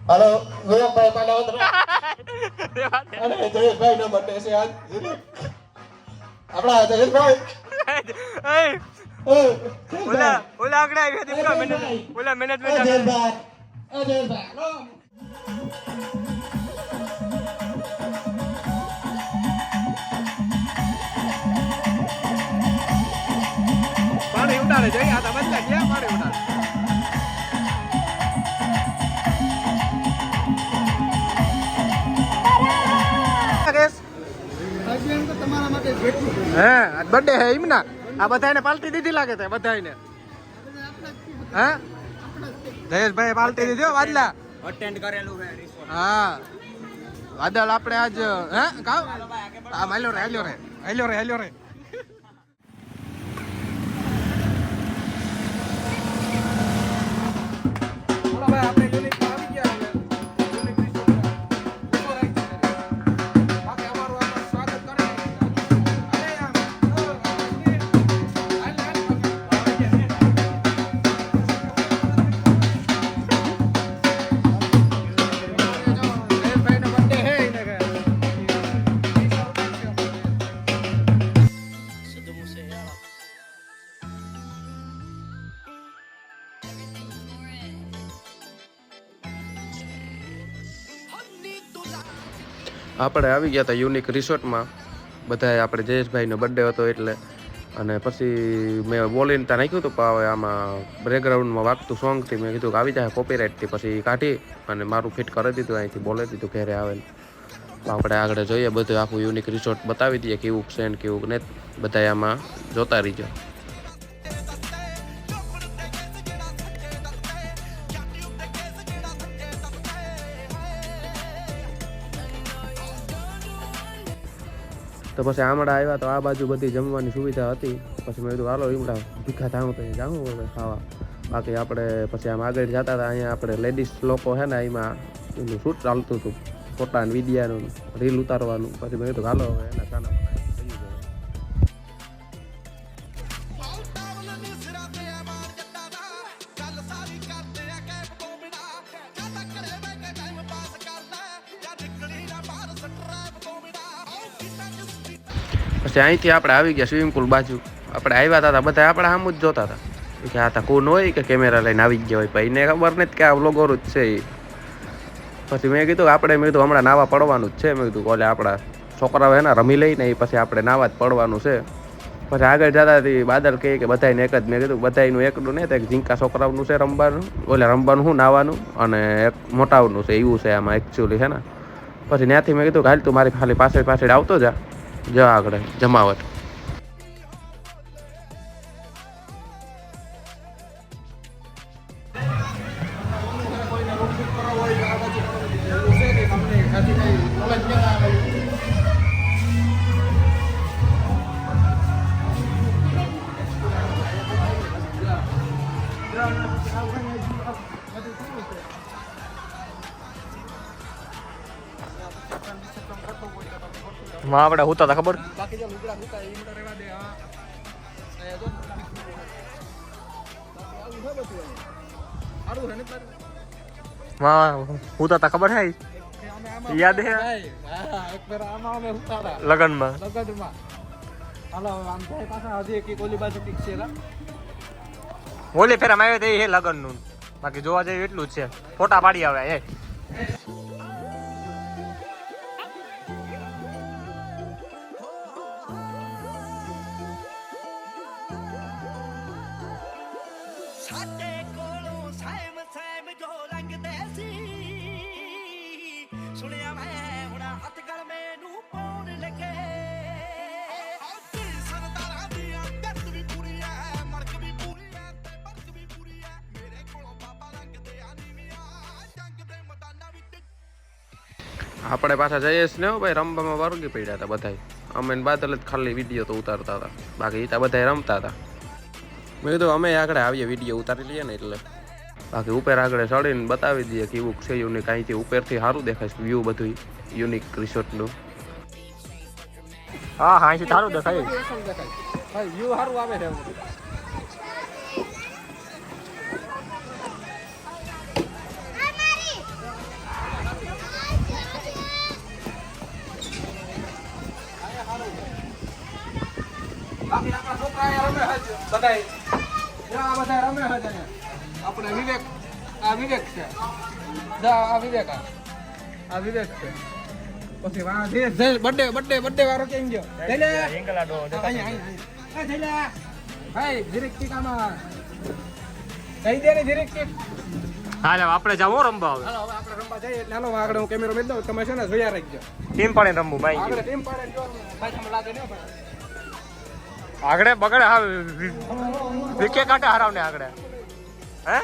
હાલો વિવેકભાઈ પાલા ઉતરો અને જયેશભાઈ નો બર્થડે છે આજ આપણા જયેશભાઈ ઓલા આગળ આવી હતી ઓલા મેનેજમેન્ટ પાણી ઉડાડે જઈ આ તો બદલા ગયા પાણી ઉડાડે હે બર્થડે હે એમના આ બધાને પાર્ટી દીધી લાગે છે બધાને હે જયેશભાઈ પાર્ટી દીધી હો વાદલા અટેન્ડ કરેલું છે હા વાદળ આપણે આજ હે કાવ આ હાલ્યો રે આપણે આવી ગયા હતા યુનિક રિસોર્ટમાં બધાએ આપણે જયેશભાઈનો બર્થડે હતો એટલે અને પછી મેં બોલીને ત્યાં નાખ્યું હતું પણ હવે આમાં બેકગ્રાઉન્ડમાં વાગતું સોંગથી મેં કીધું કે આવી જાય કોપીરાઇટથી પછી કાઢી અને મારું ફિટ કરી દીધું અહીંથી બોલે દીધું ઘરે આવે તો આપણે આગળ જોઈએ બધું આખું યુનિક રિસોર્ટ બતાવી દઈએ કેવું છે ને કેવું ને બધા આમાં જોતા રહીજો તો પછી આમડા આવ્યા તો આ બાજુ બધી જમવાની સુવિધા હતી પછી મેં કીધું હાલો ઈમડા ભીખા થાવું તો જાવું હવે ખાવા બાકી આપણે પછી આમ આગળ જતા હતા અહીંયા આપણે લેડીઝ લોકો છે ને એમાં એનું શૂટ ચાલતું હતું ફોટા ને વિડીયાનું રીલ ઉતારવાનું પછી મેં કીધું હાલો હવે એના ખાના પછી અહીંથી આપણે આવી ગયા સ્વિમિંગ પુલ બાજુ આપણે આવ્યા હતા બધા આપણે આમ જ જોતા હતા કે આ તા કોણ હોય કે કેમેરા લઈને આવી ગયા હોય ભાઈને ખબર નથી કે આ વ્લોગર જ છે એ પછી મેં કીધું આપણે મેં કીધું હમણાં નાવા પડવાનું જ છે મેં કીધું ઓલે આપણા છોકરાઓ હે ને રમી લઈને એ પછી આપણે નાવા જ પડવાનું છે પછી આગળ જતા હતી બાદલ કહે કે બધાને એક જ મેં કીધું બધાનું એકનું નહીં તો ઝીંકા છોકરાઓનું છે રમવાનું ઓલે રમવાનું શું નાવાનું અને એક મોટાઓનું છે એવું છે આમાં એકચ્યુઅલી છે ને પછી ત્યાંથી મેં કીધું કે હાલ તું મારી ખાલી પાછળ આવતો જા આગળ જમાવટ માં આપણે હોતા હતા ખબર હોતા હતા ખબર હે યાદ હે લગનમાં ઓલી ફેરામાં આવ્યો તો એ લગન નું બાકી જોવા જઈએ એટલું જ છે ફોટા પાડી આવે એ આપણે પાછા જઈએ જ ને ભાઈ રમવામાં વર્ગી પડ્યા હતા બધા અમે બાદલ જ ખાલી વિડીયો તો ઉતારતા હતા બાકી એ બધા રમતા હતા મેં કીધું અમે આગળ આવીએ વિડીયો ઉતારી લઈએ ને એટલે બાકી ઉપર આગળ ચડીને બતાવી દઈએ કેવું છે યુનિક અહીંથી ઉપરથી સારું દેખાય વ્યૂ બધું યુનિક રિસોર્ટનું હા અહીંથી સારું દેખાય વ્યૂ સારું આવે છે બધાય આ બધા રમે છે ને આપણે વિવેક આ વિવેક છે આ વિવેક આ વિવેક છે પછી વાહ બર્થડે વાળો કેમ ગયો જઈલે અહીંયા જઈલે ભાઈ જીરીક ટીકામાં કહી દે ને જીરીક ટીક હાલે આપણે જાવો રમવા હવે હાલો હવે આપણે રમવા જઈએ એટલે હાલો આગળ હું કેમેરો મેળ દઉં તમે છે ને જોયા રાખજો ટીમ પાડે રમવું બાઈ આગળ ટીમ પાડે જો ભાઈ તમને લાગે ને ભાઈ આગળ બગડે હા વિકે કાંટે હરાવ ને આગળ હે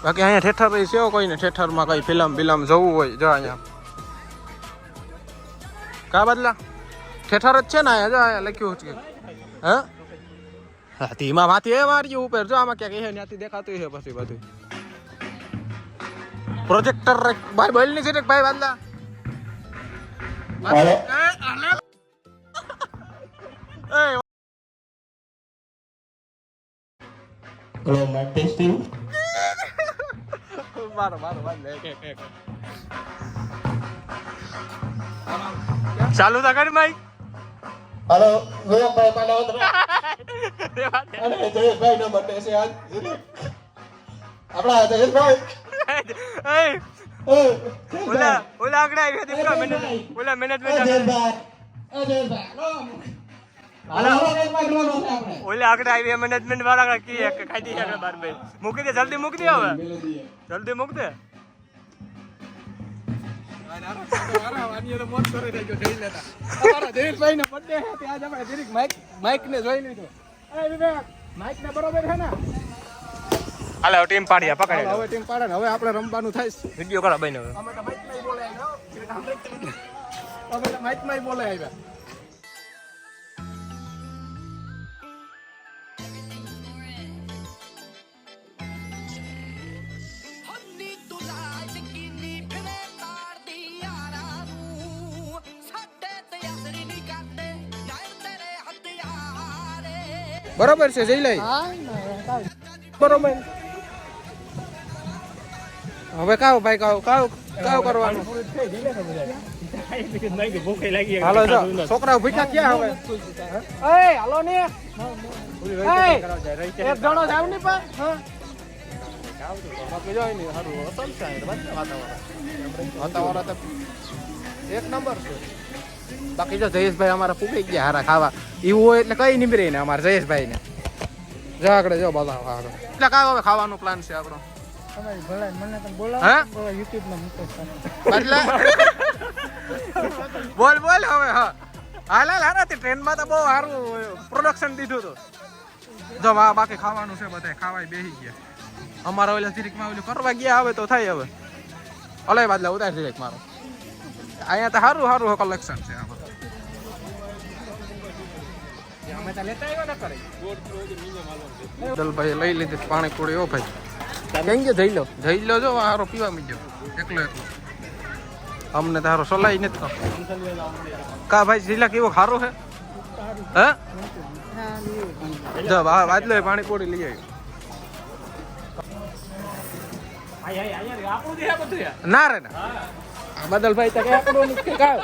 બાકી અહીંયા થિયેટર છે કોઈને થિયેટરમાં કઈ ફિલ્મ જોવું હોય જો અહીંયા કા બદલા થિયેટર જ છે ને અહીંયા જો અહીંયા લખ્યું છે હા ધીમા માંથી એ માર્યું ઉપર જો આમાં ક્યાંક એ ત્યાંથી દેખાતું છે પછી બધું પ્રોજેક્ટર ભાઈ બોલ ની છે ભાઈ બદલા હેલો માઇક ટેસ્ટિંગ મારો ચાલુ તા કરી માઈક હાલો વિવેકભાઈ પાલાવતરા અને જયેશભાઈ નો બર્થડે છે આજ આપણા જયેશભાઈ ઓલા આગળ આવી હતી ઓલા મેનેજમેન્ટ ઓલા આગળ આવી મેનેજમેન્ટ વાળા કી ખાઈ દી આગળ બાર ભાઈ મૂકી દે જલ્દી મૂકી દે હવે જલ્દી મૂક દે હાલે ટીમ પાડ્યા પકડે હવે ટીમ પાડે હવે આપણે રમવાનું થાય વિડિયો કરો ભાઈ હવે અમે તો માઇકમાં બોલે આવ્યા બરોબર છે જઈ લઈ બરોબર હવે કાવ ભાઈ કાવ કરવાનું હાલો જો છોકરાઓ ભૂખ્યા ક્યાં હવે એ હાલો ને એક જણો જાવ ની પા બાકી જોઈ ની સારું અસલ છે વાતાવરણ તો એક નંબર છે બાકી જો જયેશભાઈ અમારા પૂગી ગયા હારા ખાવા એવું હોય એટલે કઈ નીકળે ને અમારા જયેશભાઈ ને જો આગળ જો બધા આગળ એટલે કાવ હવે ખાવાનો પ્લાન છે આપણો બોલ હવે હા હાલ ટ્રેન માં તો બહુ સારું પ્રોડક્શન દીધું હતું જો બાકી ખાવાનું છે બધા ખાવાય બેસી ગયા અમારા ઓલા જીરીક માં ઓલું કરવા ગયા હવે તો થાય હવે અલય બાદલા ઉતાર જીરીક મારો અહીંયા તો સારું કલેક્શન છે ભાઈ લઈ લીધી પાણી પૂરી ઓ ભાઈ કઈ ગયો જઈ લો જો હારો પીવા મીજો એકલો અમને તારો સલાહ નથી કા ભાઈ જીલા કેવો ખારો છે હે જો વાદલો પાણી પૂરી લઈ આવ્યો ના રે ના બદલભાઈ તો કઈ આપણું નથી કાવ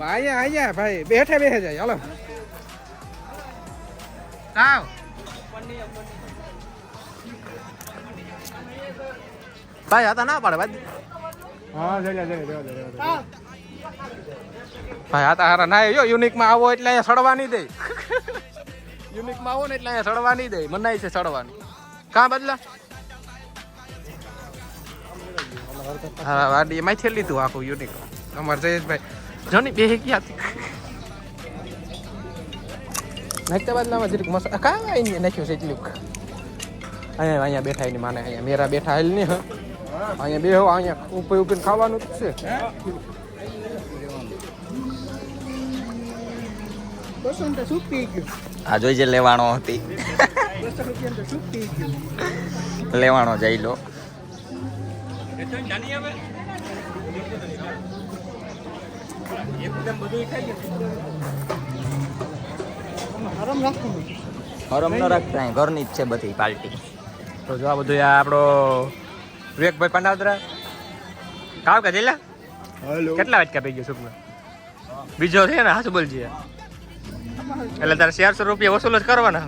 અહીંયા ભાઈ બેઠે જાય હાલો કાવ ભાઈ હતા ના પાડે ભાઈ ભાઈ હતા હારા ના જો યુનિક માં આવો એટલે અહીંયા સડવા નહીં દે યુનિક માં આવો ને એટલે અહીંયા સડવા નહીં દે મનાય છે સડવાનું કા બદલા હા વાડી એમાંથી લીધું આખું યુનિક અમારે જયેશભાઈ જોની બે ક્યાં નાખતા બદલામાં જરીક મસાલા કાંઈ નહીં નાખ્યું છે એટલું અહીંયા બેઠા એની માને અહીંયા મેરા બેઠા હાલ નહીં હા અહીંયા બે અહીંયા ઉપર ખાવાનું છે આ જોઈ જે લેવાનો હતી લેવાનો જઈ લો હરમ ન રાખતા ઘરની જ છે બધી પાર્ટી તો જો આ બધું આપણો વિવેકભાઈ પાંડાદરા કાવ કે જેલા કેટલા વાટકા પી ગયો સુપમાં બીજો છે ને હાસુ બોલજી એટલે તારે 400 રૂપિયા વસૂલ જ કરવાના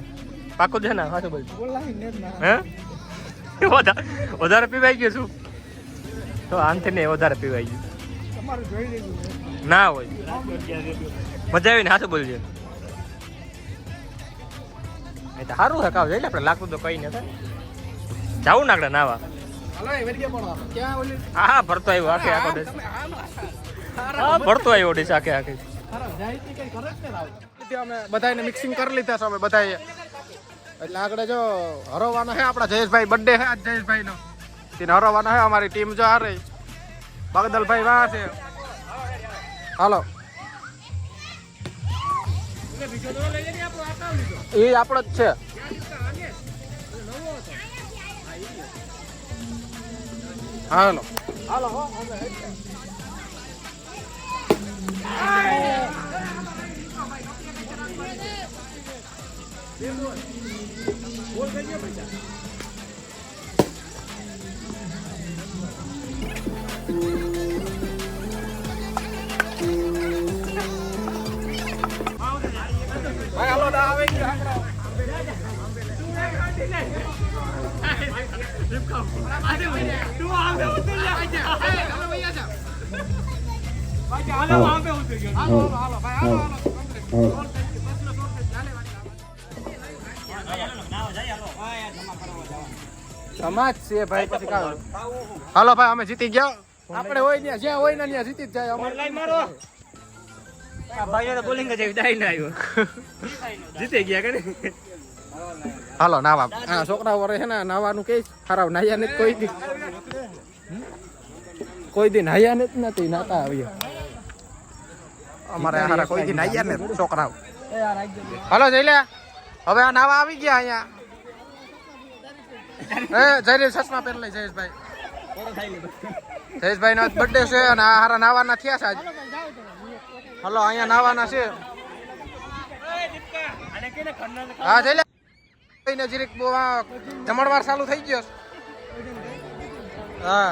પાકું છે ને હાસુ બોલજી હે વધારે પીવાઈ ગયો છું તો આનથી નહીં વધારે પીવાઈ ગયું ના હોય મજા આવી ને હાસુ બોલજે સારું હે કાવ જઈ આપણે લાગતું તો કઈ નથી જાવું નાગડા નાવા હા ભરતો આવ્યો આખે આખો દેશ હા ભરતો આવ્યો દેશ આખે આખે અમે બધાને મિક્સિંગ કરી લીધા છે અમે બધાએ એટલે આગળ જો હરવાના છે આપણા જયેશભાઈ બર્થડે છે આજ જયેશભાઈનો તેને હરવાના છે અમારી ટીમ જો હારે બાગદલભાઈ વાહ છે હાલો એ આપણો જ છે હાલો ભાઈ હાલો દા આવે છે સમાજ છે ભાઈ પછી કાવ હાલો ભાઈ અમે જીતી ગયા આપણે હોય ને જ્યાં હોય ને ત્યાં જીતી જ જાય અમારે મારો ભાઈઓ તો બોલિંગ જ ડાઈ ના આવ્યો જીતી ગયા કે નહીં હાલો નાવા આ છોકરાઓ વરે છે ને નાવાનું કે ખરાબ નાયા ને કોઈ દી નાયા ને નથી નાતા આવ્યા અમારે હારા કોઈ દી નાયા ને છોકરાઓ હાલો જઈ લે હવે આ નાવા આવી ગયા અહીંયા જયરેશ ચશ્મા પહેરી લઈ જયેશભાઈ નો બર્થડે છે અને આ હારા નાવાના થયા છે આજે હાલો અહીંયા નાવાના છે હા જઈ લે જીરીક જમણવાર ચાલુ થઈ ગયો હા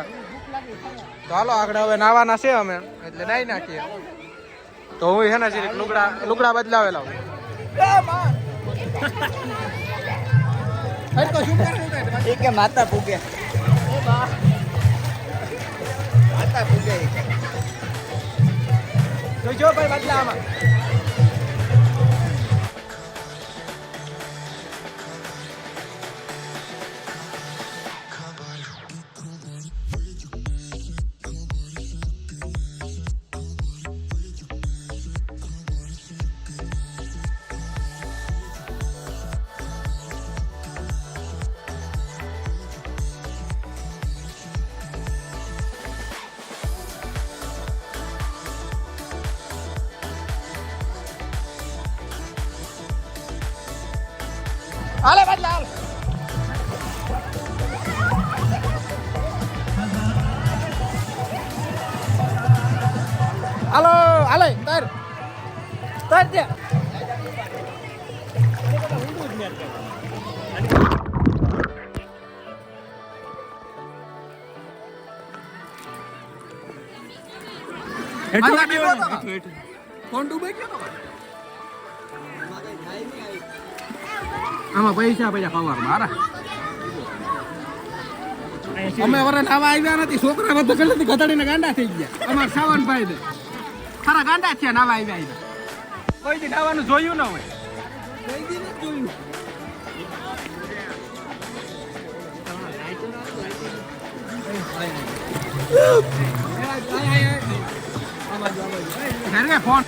તો હાલો આગળ હવે નાવાના છે અમે એટલે નાઈ નાખીએ તો હું છે ને જીરીક લુગડા બદલાવેલા કે માતા પૂગે માતા પૂગે જોજો ભાઈ બદલામાં હાલે બદલા હાલો હાલે તર દે કોણ ડૂબે ગયો આમાં પૈસા ખબર મારા અમે વરે નાવા આવ્યા નથી છોકરા બધું પેલેથી ઘટાડીને ગાંડા થઈ ગયા અમારા સાવનભાઈ ને ખરા ગાંડા છે નાવા આવ્યા કોઈ દી નાવાનું જોયું ના હોય કોઈ દી નથી જોયું ઘરે ફોન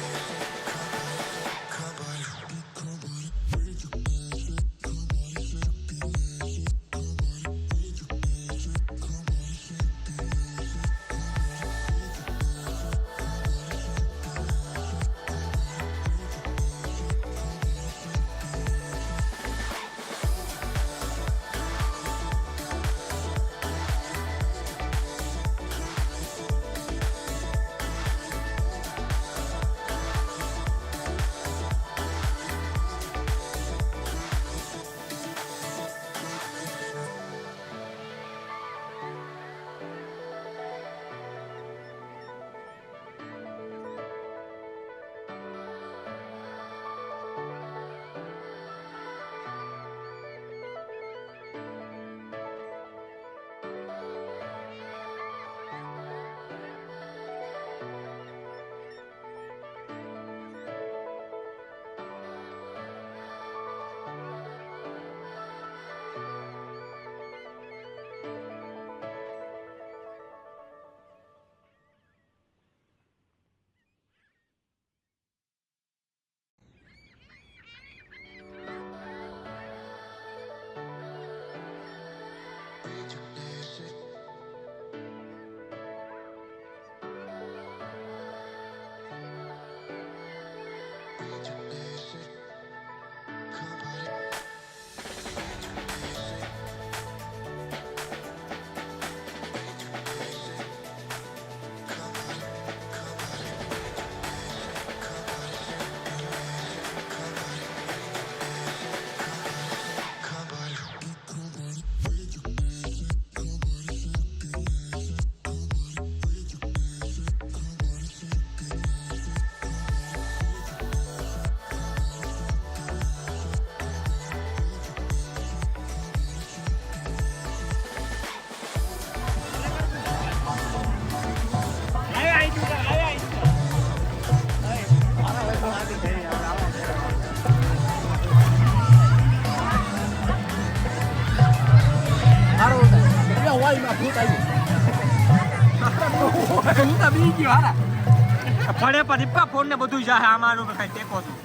હું તો બી ગયો હારા ફળે પર દીપા ફોન ને બધું જાહે આમાંનું કઈ ટેકો છું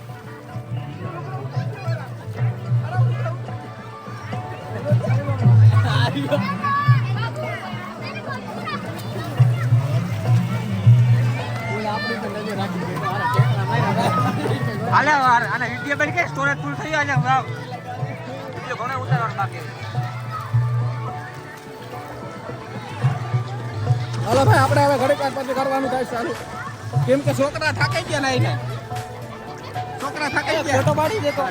હાલે આને વિડિયો બની કે સ્ટોરેજ ફૂલ થઈ જાય ને વિડિયો ઘણો ઉતારવાનો બાકી હાલો ભાઈ આપણે હવે ઘડીક વાર પછી કરવાનું થાય ચાલુ કેમ કે છોકરા થાકી ગયા નહીં છોકરા થાકી ગયા ફોટો પાડી દેતો